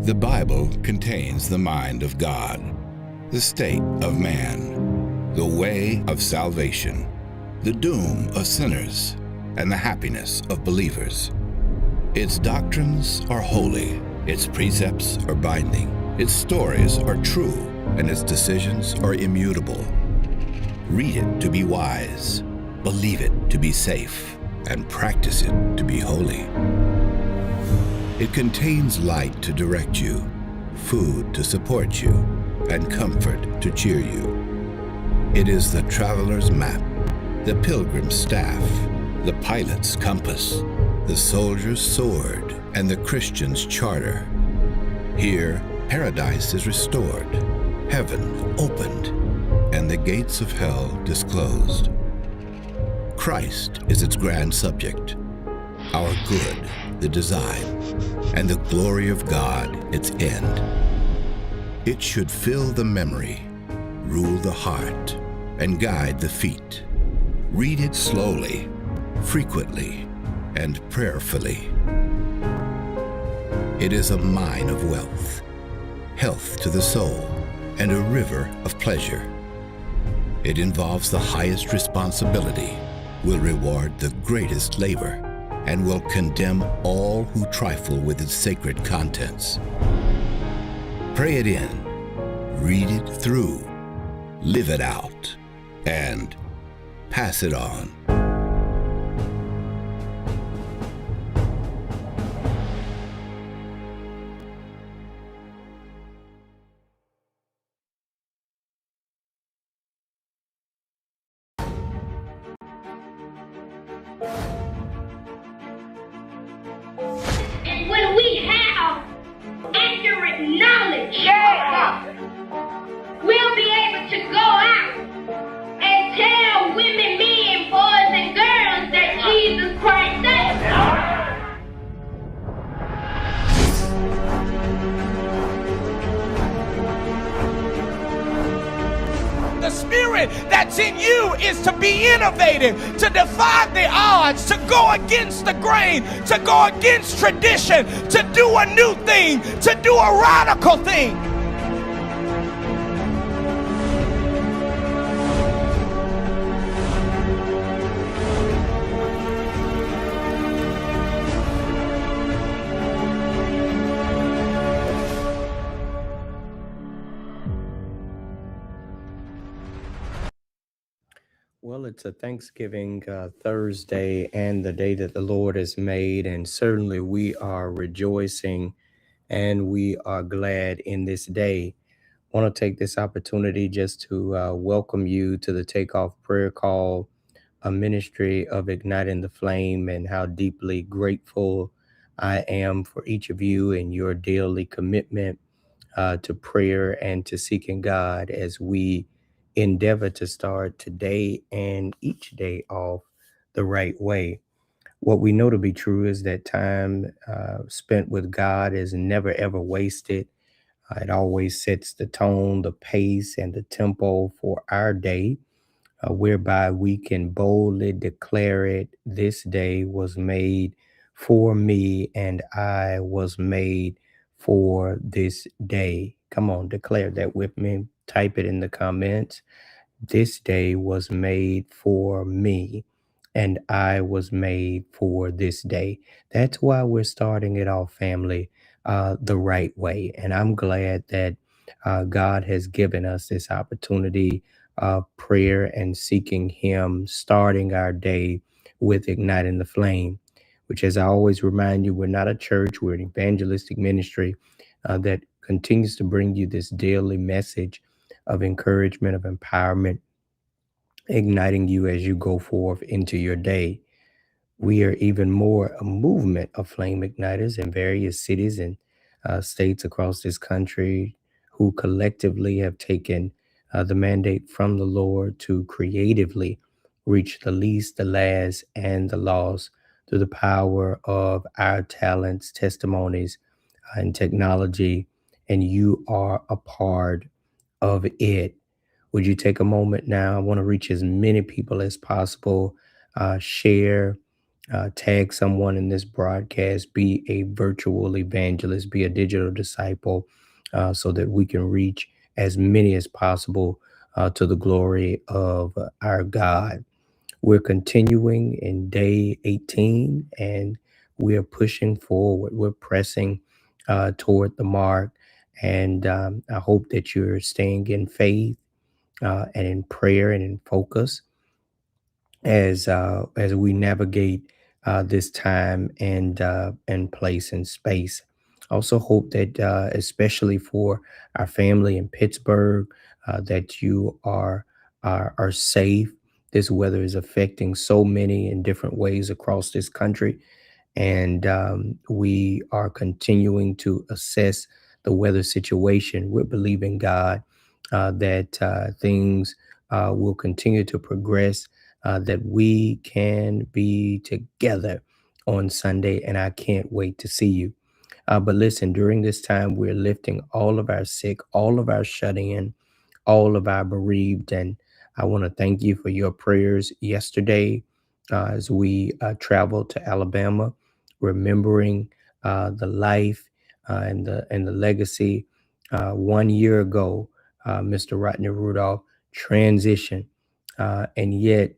The Bible contains the mind of God, the state of man, the way of salvation, the doom of sinners, and the happiness of believers. Its doctrines are holy, its precepts are binding, its stories are true, and its decisions are immutable. Read it to be wise, believe it to be safe, and practice it to be holy. It contains light to direct you, food to support you, and comfort to cheer you. It is the traveler's map, the pilgrim's staff, the pilot's compass, the soldier's sword, and the Christian's charter. Here, paradise is restored, heaven opened, and the gates of hell disclosed. Christ is its grand subject, our good, the design, and the glory of God, its end. It should fill the memory, rule the heart, and guide the feet. Read it slowly, frequently, and prayerfully. It is a mine of wealth, health to the soul, and a river of pleasure. It involves the highest responsibility, will reward the greatest labor, and will condemn all who trifle with its sacred contents. Pray it in, read it through, live it out, and pass it on. And when we have accurate knowledge, we'll be able to go out and tell women, men, boys, and girls that Jesus Christ saves. The spirit that's in you is to be innovative, to defy the odds, to go against the grain, to go against tradition, to do a new thing, to do a radical thing. Well, it's a Thanksgiving Thursday and the day that the Lord has made, and certainly we are rejoicing and we are glad in this day. I want to take this opportunity just to welcome you to the Takeoff Prayer Call, a ministry of Igniting the Flame, and how deeply grateful I am for each of you and your daily commitment to prayer and to seeking God as we endeavor to start today and each day off the right way. What we know to be true is that time spent with God is never ever wasted. It always sets the tone, the pace, and the tempo for our day, whereby we can boldly declare it. This day was made for me, and I was made for this day. Come on, declare that with me. Type it in the comments. This day was made for me, and I was made for this day. That's why we're starting it off, family, the right way. And I'm glad that God has given us this opportunity of prayer and seeking Him, starting our day with Igniting the Flame, which, as I always remind you, we're not a church, we're an evangelistic ministry that continues to bring you this daily message of encouragement, of empowerment, igniting you as you go forth into your day. We are even more a movement of flame igniters in various cities and states across this country who collectively have taken the mandate from the Lord to creatively reach the least, the last, and the lost through the power of our talents, testimonies, and technology. And you are a part of it. Would you take a moment now? I want to reach as many people as possible. Share, tag someone in this broadcast, be a virtual evangelist, be a digital disciple, so that we can reach as many as possible to the glory of our God. We're continuing in day 18, and we're pushing forward. We're pressing toward the mark. And I hope that you're staying in faith and in prayer and in focus as we navigate this time and place and space. I also hope that, especially for our family in Pittsburgh, that you are safe. This weather is affecting so many in different ways across this country, and we are continuing to assess the weather situation. We're believing God that things will continue to progress, that we can be together on Sunday, and I can't wait to see you. But listen, during this time, we're lifting all of our sick, all of our shut in, all of our bereaved. And I want to thank you for your prayers yesterday as we traveled to Alabama, remembering the life and the legacy. 1 year ago, Mr. Rodney Rudolph transitioned, and yet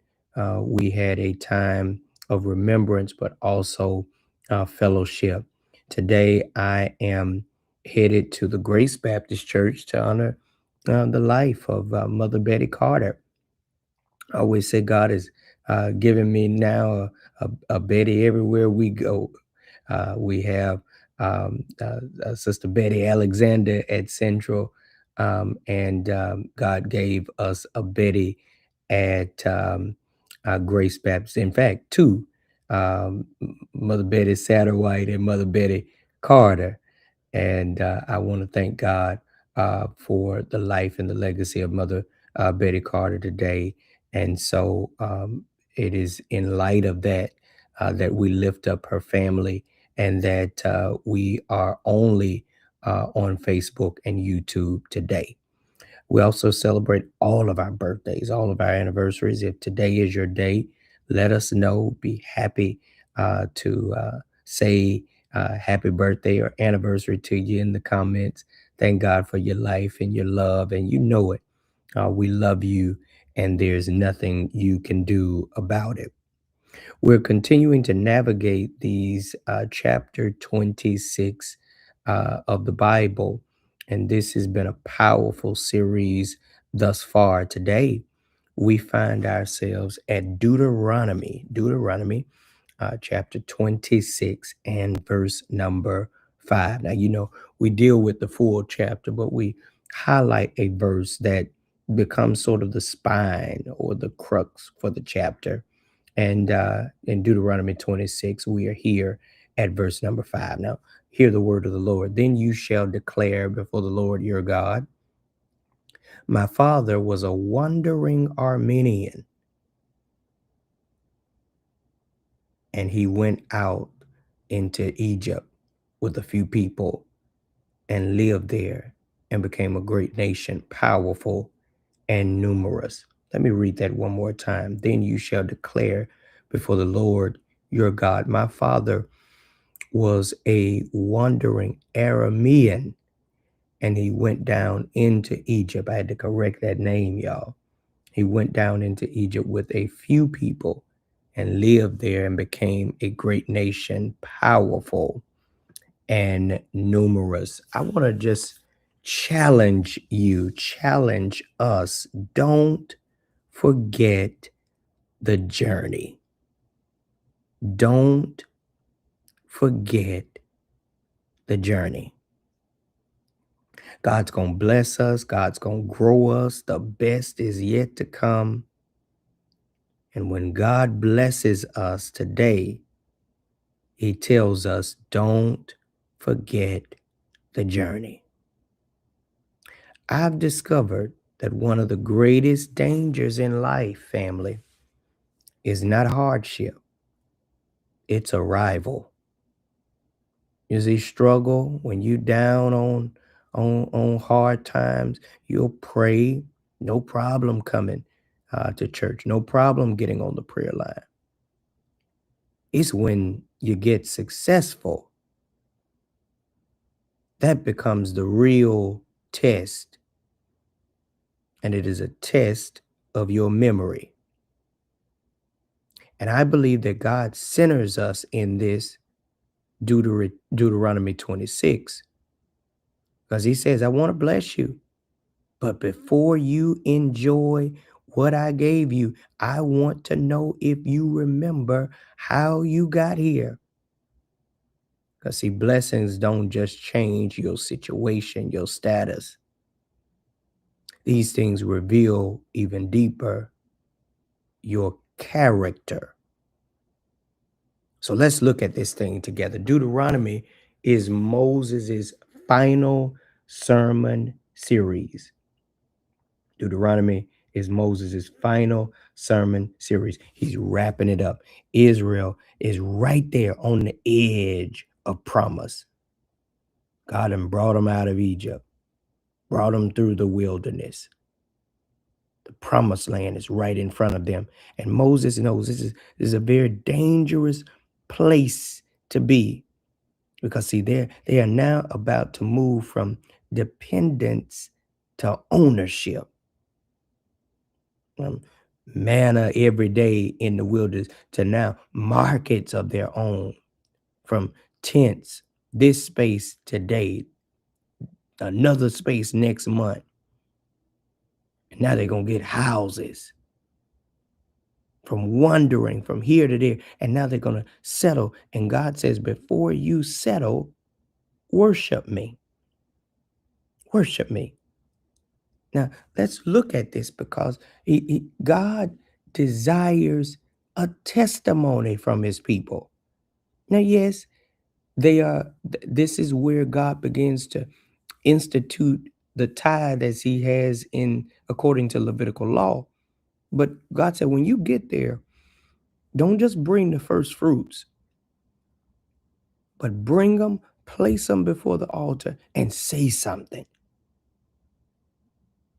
we had a time of remembrance, but also fellowship. Today, I am headed to the Grace Baptist Church to honor the life of Mother Betty Carter. I always say God is giving me now a Betty everywhere we go. We have Sister Betty Alexander at Central, and God gave us a Betty at Grace Baptist. In fact, two, Mother Betty Satterwhite and Mother Betty Carter. And I want to thank God for the life and the legacy of Mother Betty Carter today. And so it is in light of that that we lift up her family, and that we are only on Facebook and YouTube today. We also celebrate all of our birthdays, all of our anniversaries. If today is your day, let us know. Be happy to say happy birthday or anniversary to you in the comments. Thank God for your life and your love, and you know it. We love you, and there's nothing you can do about it. We're continuing to navigate these chapter 26 of the Bible, and this has been a powerful series thus far. Today, we find ourselves at Deuteronomy chapter 26 and verse number 5. Now, we deal with the full chapter, but we highlight a verse that becomes sort of the spine or the crux for the chapter. And in Deuteronomy 26, we are here at verse number 5. Now, hear the word of the Lord. Then you shall declare before the Lord your God, my father was a wandering Armenian, and he went out into Egypt with a few people and lived there and became a great nation, powerful and numerous. Let me read that one more time. Then you shall declare before the Lord your God, my father was a wandering Aramean, and he went down into Egypt. I had to correct that name, y'all. He went down into Egypt with a few people and lived there and became a great nation, powerful and numerous. I want to just challenge you, challenge us. Don't forget the journey. Don't forget the journey. God's going to bless us. God's going to grow us. The best is yet to come. And when God blesses us today, he tells us, don't forget the journey. I've discovered that one of the greatest dangers in life, family, is not hardship. It's arrival. You see, struggle, when you down on hard times, you'll pray, no problem coming to church, no problem getting on the prayer line. It's when you get successful that becomes the real test. And it is a test of your memory. And I believe that God centers us in this Deuteronomy 26, because he says, I want to bless you. But before you enjoy what I gave you, I want to know if you remember how you got here. Because see, blessings don't just change your situation, your status. These things reveal even deeper your character. So let's look at this thing together. Deuteronomy is Moses's final sermon series. Deuteronomy is Moses's final sermon series. He's wrapping it up. Israel is right there on the edge of promise. God had brought them out of Egypt, brought them through the wilderness. The promised land is right in front of them. And Moses knows this is a very dangerous place to be, because see, they are now about to move from dependence to ownership. Manna every day in the wilderness to now markets of their own, from tents, this space today, another space next month. And now they're going to get houses, from wandering from here to there. And now they're going to settle. And God says, before you settle, worship me. Worship me. Now, let's look at this, because God desires a testimony from his people. Now, yes, this is where God begins to institute the tithe as he has according to Levitical law. But God said, when you get there, don't just bring the first fruits, but bring them, place them before the altar, and say something.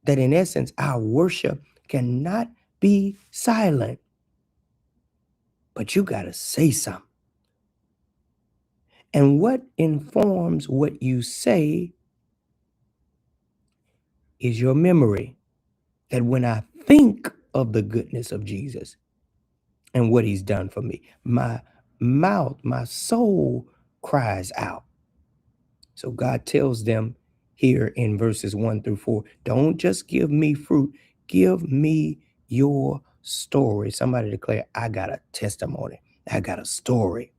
That in essence, our worship cannot be silent, but you got to say something. And what informs what you say is your memory. That when I think of the goodness of Jesus and what he's done for me, my mouth, my soul cries out. So God tells them here in verses 1-4, don't just give me fruit, give me your story. Somebody declare, I got a testimony. I got a story.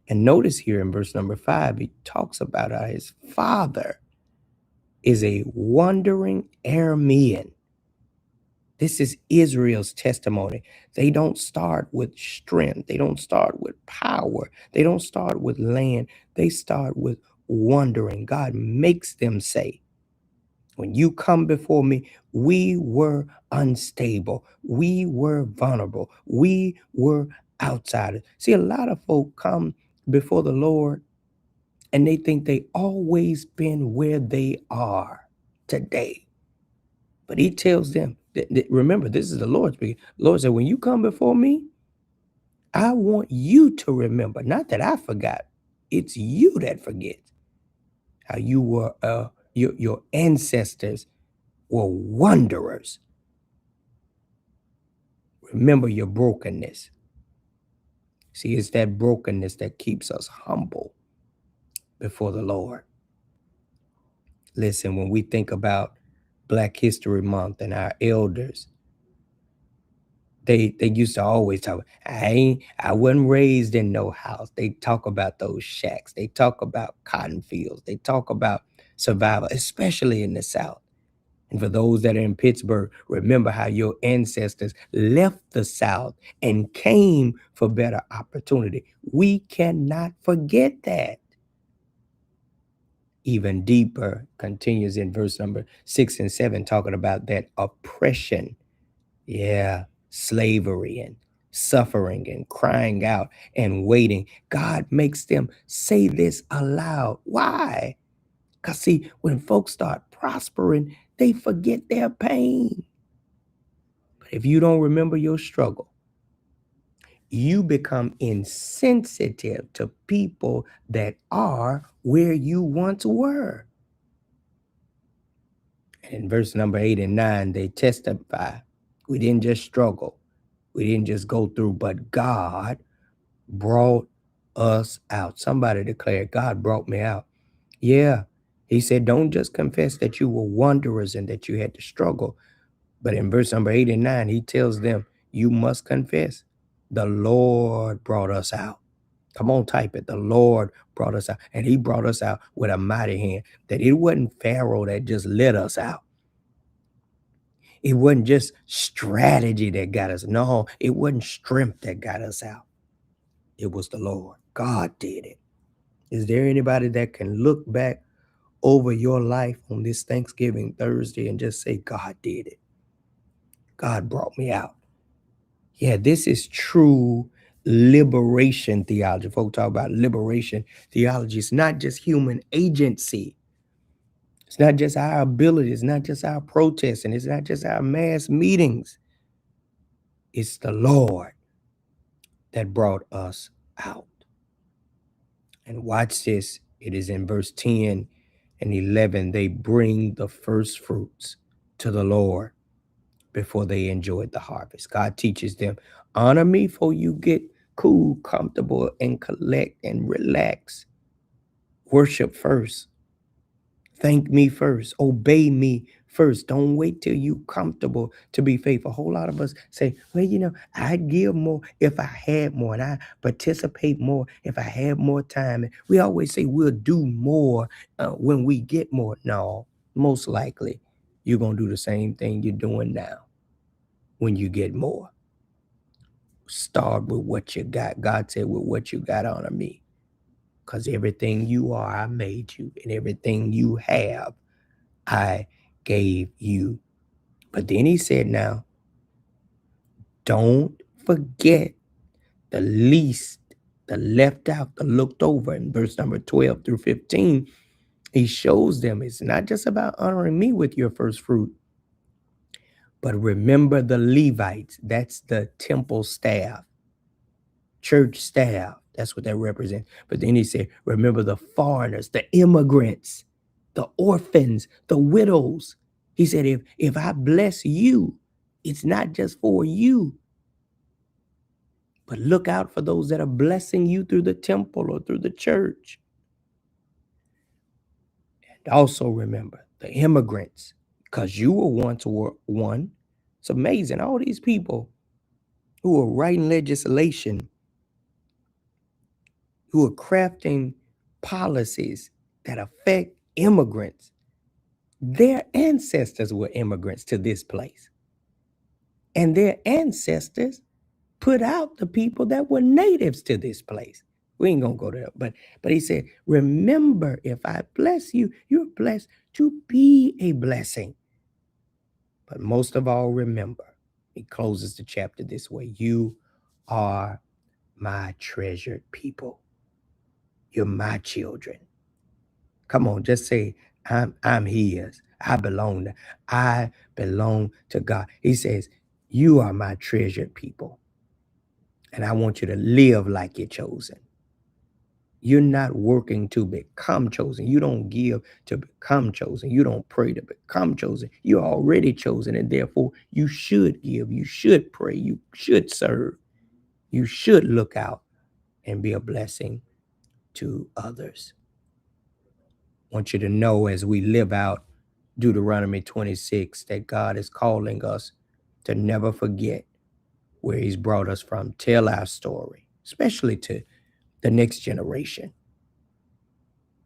And notice here in verse number 5, he talks about how his father is a wandering Aramean. This is Israel's testimony. They don't start with strength. They don't start with power. They don't start with land. They start with wandering. God makes them say, when you come before me, we were unstable. We were vulnerable. We were outsiders. See, a lot of folk come before the Lord and they think they always been where they are today. But he tells them, remember, this is the Lord speaking. The Lord said, when you come before me, I want you to remember, not that I forgot. It's you that forgets how you were, your ancestors were wanderers. Remember your brokenness. See, it's that brokenness that keeps us humble before the Lord. Listen, when we think about Black History Month and our elders, they used to always talk, I wasn't raised in no house. They talk about those shacks. They talk about cotton fields. They talk about survival, especially in the South. And for those that are in Pittsburgh, remember how your ancestors left the South and came for better opportunity. We cannot forget that. Even deeper continues in verse number 6 and 7, talking about that oppression. Yeah, slavery and suffering and crying out and waiting. God makes them say this aloud. Why? Because see, when folks start prospering, they forget their pain. But if you don't remember your struggle, you become insensitive to people that are where you once were. And in verse number 8 and 9, they testify. We didn't just struggle. We didn't just go through, but God brought us out. Somebody declared, God brought me out. Yeah. He said, don't just confess that you were wanderers and that you had to struggle. But in verse number 8 and 9, he tells them, you must confess. The Lord brought us out. Come on, type it. The Lord brought us out. And he brought us out with a mighty hand. That it wasn't Pharaoh that just let us out. It wasn't just strategy that got us. No, it wasn't strength that got us out. It was the Lord. God did it. Is there anybody that can look back over your life on this Thanksgiving Thursday and just say, God did it? God brought me out. Yeah, this is true liberation theology. Folks talk about liberation theology. It's not just human agency. It's not just our ability. It's not just our protesting. It's not just our mass meetings. It's the Lord that brought us out. And watch this. It is in verse 10 and 11. They bring the first fruits to the Lord before they enjoyed the harvest. God teaches them, honor me before you get cool, comfortable, and collect and relax. Worship first. Thank me first. Obey me first. Don't wait till you comfortable to be faithful. A whole lot of us say, well, I'd give more if I had more, and I participate more if I had more time. And we always say we'll do more when we get more. No, most likely you're going to do the same thing you're doing now when you get more. Start with what you got. God said, with what you got, honor me. Because everything you are, I made you. And everything you have, I gave you. But then he said, now, don't forget the least, the left out, the looked over. In verse number 12 through 15, he shows them it's not just about honoring me with your first fruit, but remember the Levites. That's the temple staff, church staff. That's what that represents. But then he said, remember the foreigners, the immigrants, the orphans, the widows. He said, if I bless you, it's not just for you, but look out for those that are blessing you through the temple or through the church. And also remember the immigrants, because you were once one. It's amazing. All these people who are writing legislation, who are crafting policies that affect immigrants, their ancestors were immigrants to this place. And their ancestors put out the people that were natives to this place. We ain't going to go there. But he said, remember, if I bless you, you're blessed to be a blessing. But most of all, remember, he closes the chapter this way. You are my treasured people. You're my children. Come on, just say, I'm his. I belong to God. He says, you are my treasured people. And I want you to live like you're chosen. You're not working to become chosen. You don't give to become chosen. You don't pray to become chosen. You're already chosen, and therefore you should give. You should pray. You should serve. You should look out and be a blessing to others. I want you to know, as we live out Deuteronomy 26, that God is calling us to never forget where he's brought us from. Tell our story, especially to the next generation.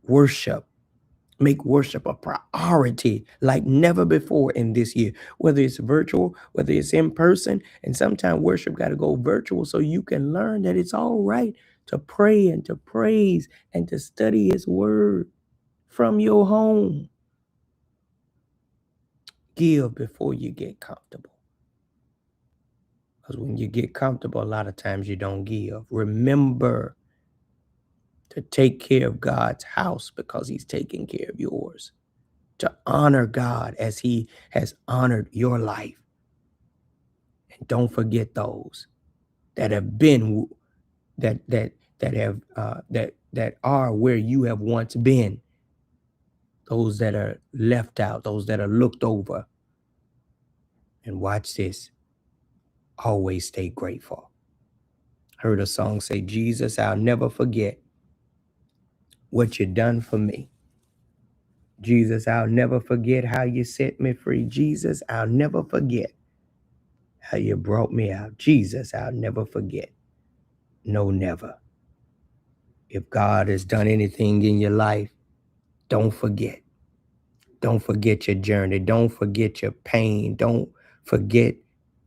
Worship. Make worship a priority like never before in this year, whether it's virtual, whether it's in person. And sometimes worship got to go virtual so you can learn that it's all right to pray and to praise and to study his word from your home. Give before you get comfortable. Because when you get comfortable, a lot of times you don't give. Remember to take care of God's house because he's taking care of yours. To honor God as he has honored your life. And don't forget those that have been that are where you have once been, those that are left out, those that are looked over. And watch this, always stay grateful. Heard a song say, Jesus, I'll never forget what you done for me. Jesus, I'll never forget how you set me free. Jesus, I'll never forget how you brought me out. Jesus, I'll never forget. No, never. If God has done anything in your life, don't forget. Don't forget your journey. Don't forget your pain. Don't forget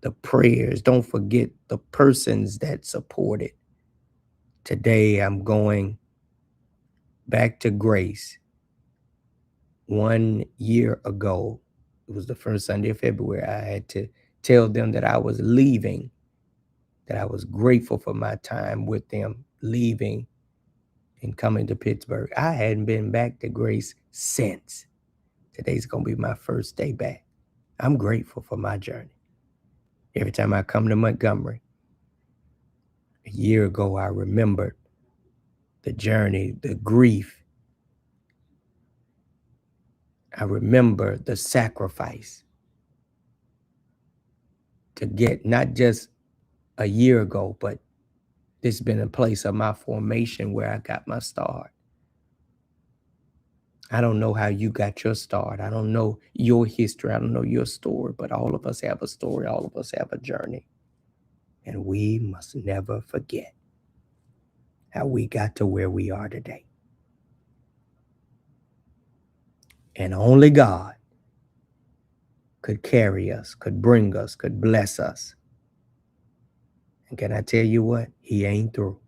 the prayers. Don't forget the persons that supported. Today, I'm going back to Grace. 1 year ago, it was the first Sunday of February, I had to tell them that I was leaving, that I was grateful for my time with them, leaving and coming to Pittsburgh. I hadn't been back to Grace since. Today's going to be my first day back. I'm grateful for my journey. Every time I come to Montgomery, a year ago, I remembered the journey, the grief. I remember the sacrifice to get not just a year ago, but this has been a place of my formation where I got my start. I don't know how you got your start. I don't know your history. I don't know your story, but all of us have a story. All of us have a journey. And we must never forget how we got to where we are today. And only God could carry us, could bring us, could bless us. And can I tell you what? He ain't through.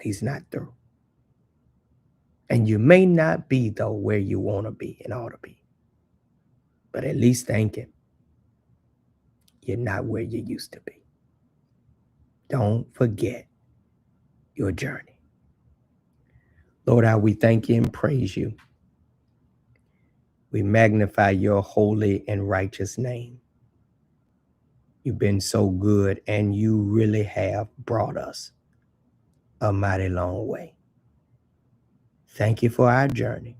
He's not through. And you may not be, though, where you want to be and ought to be. But at least thank him. You're not where you used to be. Don't forget your journey. Lord, how we thank you and praise you. We magnify your holy and righteous name. You've been so good, and you really have brought us a mighty long way. Thank you for our journey.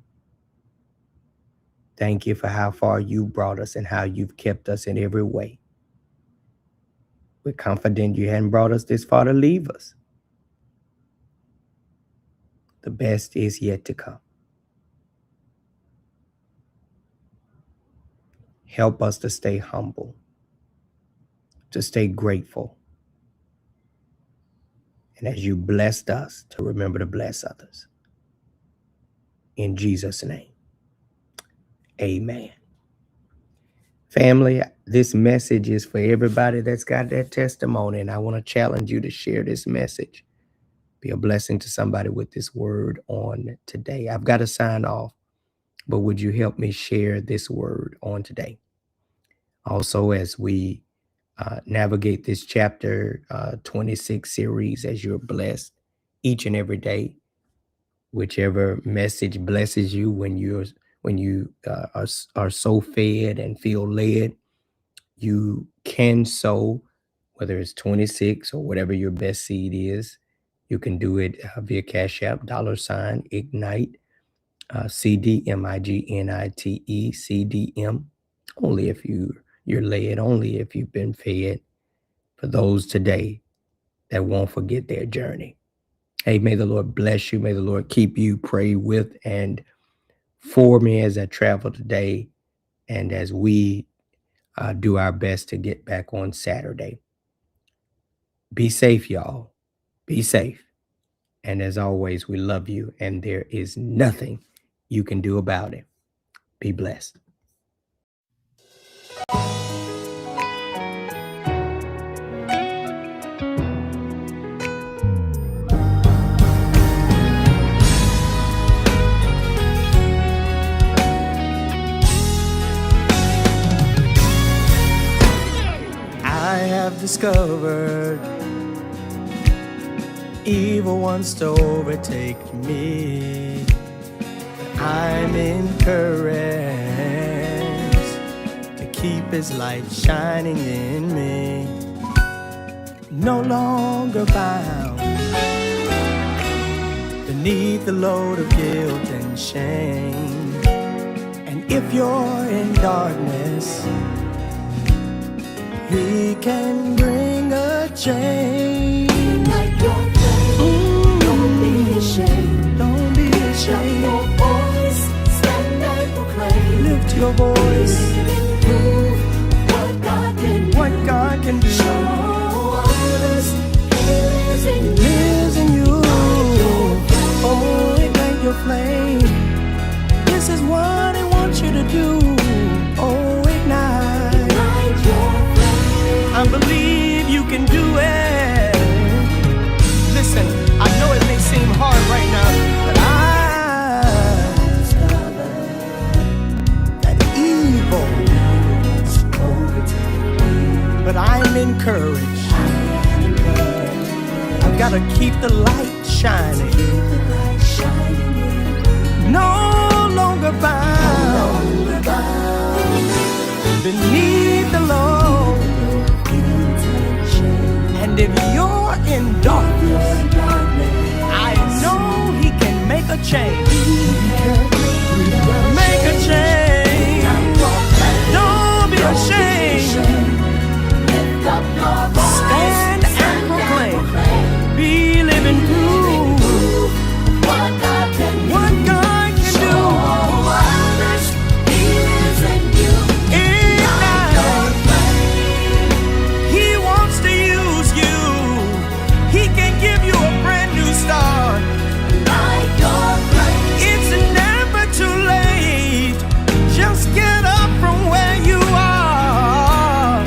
Thank you for how far you brought us and how you've kept us in every way. We're confident you hadn't brought us this far to leave us. The best is yet to come. Help us to stay humble, to stay grateful. And as you blessed us, to remember to bless others. In Jesus' name, amen. Family, this message is for everybody that's got that testimony, and I want to challenge you to share this message. Be a blessing to somebody with this word on today. I've got to sign off, but would you help me share this word on today? Also, as we navigate this chapter 26 series, as you're blessed each and every day, whichever message blesses you when you are so fed and feel led, you can sow, whether it's 26 or whatever your best seed is. You can do it via Cash App, $Ignite, CDMIGNITE, CDM, only if you're led, only if you've been fed. For those today that won't forget their journey. Hey, may the Lord bless you. May the Lord keep you. Pray with and for me as I travel today and as we do our best to get back on Saturday. Be safe, y'all. Be safe. And as always, we love you, and there is nothing you can do about it. Be blessed. I have discovered evil wants to overtake me. I'm encouraged to keep his light shining in me. no longer bound beneath the load of guilt and shame. And if you're in darkness, He can bring a change. Ignite your flame. Don't be ashamed. Don't be Lift up ashamed. your voice. Stand and proclaim. Lift your voice. Prove what God can do. What God can do. Show others He lives in you. Lives in you. Oh, ignite your flame. This is what He wants you to do. Oh, ignite. Ignite your flame. I believe you can do it. Listen, I know it may seem hard right now, but I discovered that evil is overtaking me. But I'm encouraged. I've got to keep the light shining. No longer bound beneath the load. And if you're in darkness, I know He can make a change. Make a change. Don't be ashamed. Stand and proclaim. Be living proof what God can do. He wants to use you. He can give you a brand new start. It's never too late. Just get up from where you are.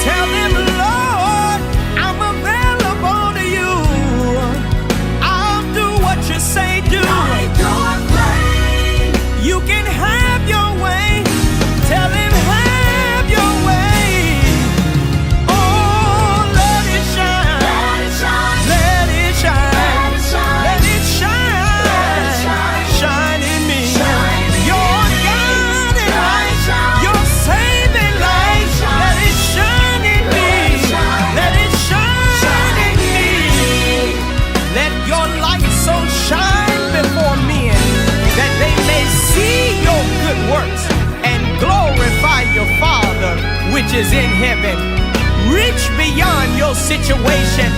Tell Him, Lord, I'm available to you. I'll do what you say do. You can have your way. Tell Him, have your way. Oh, let it shine. Let it shine. Let it shine. Shine in me. Your guiding light. Your saving light. Let it shine in me. Let it shine in me. Let your light so shine before men that they may see your good works and glorify your Father which is in heaven. Reach beyond your situation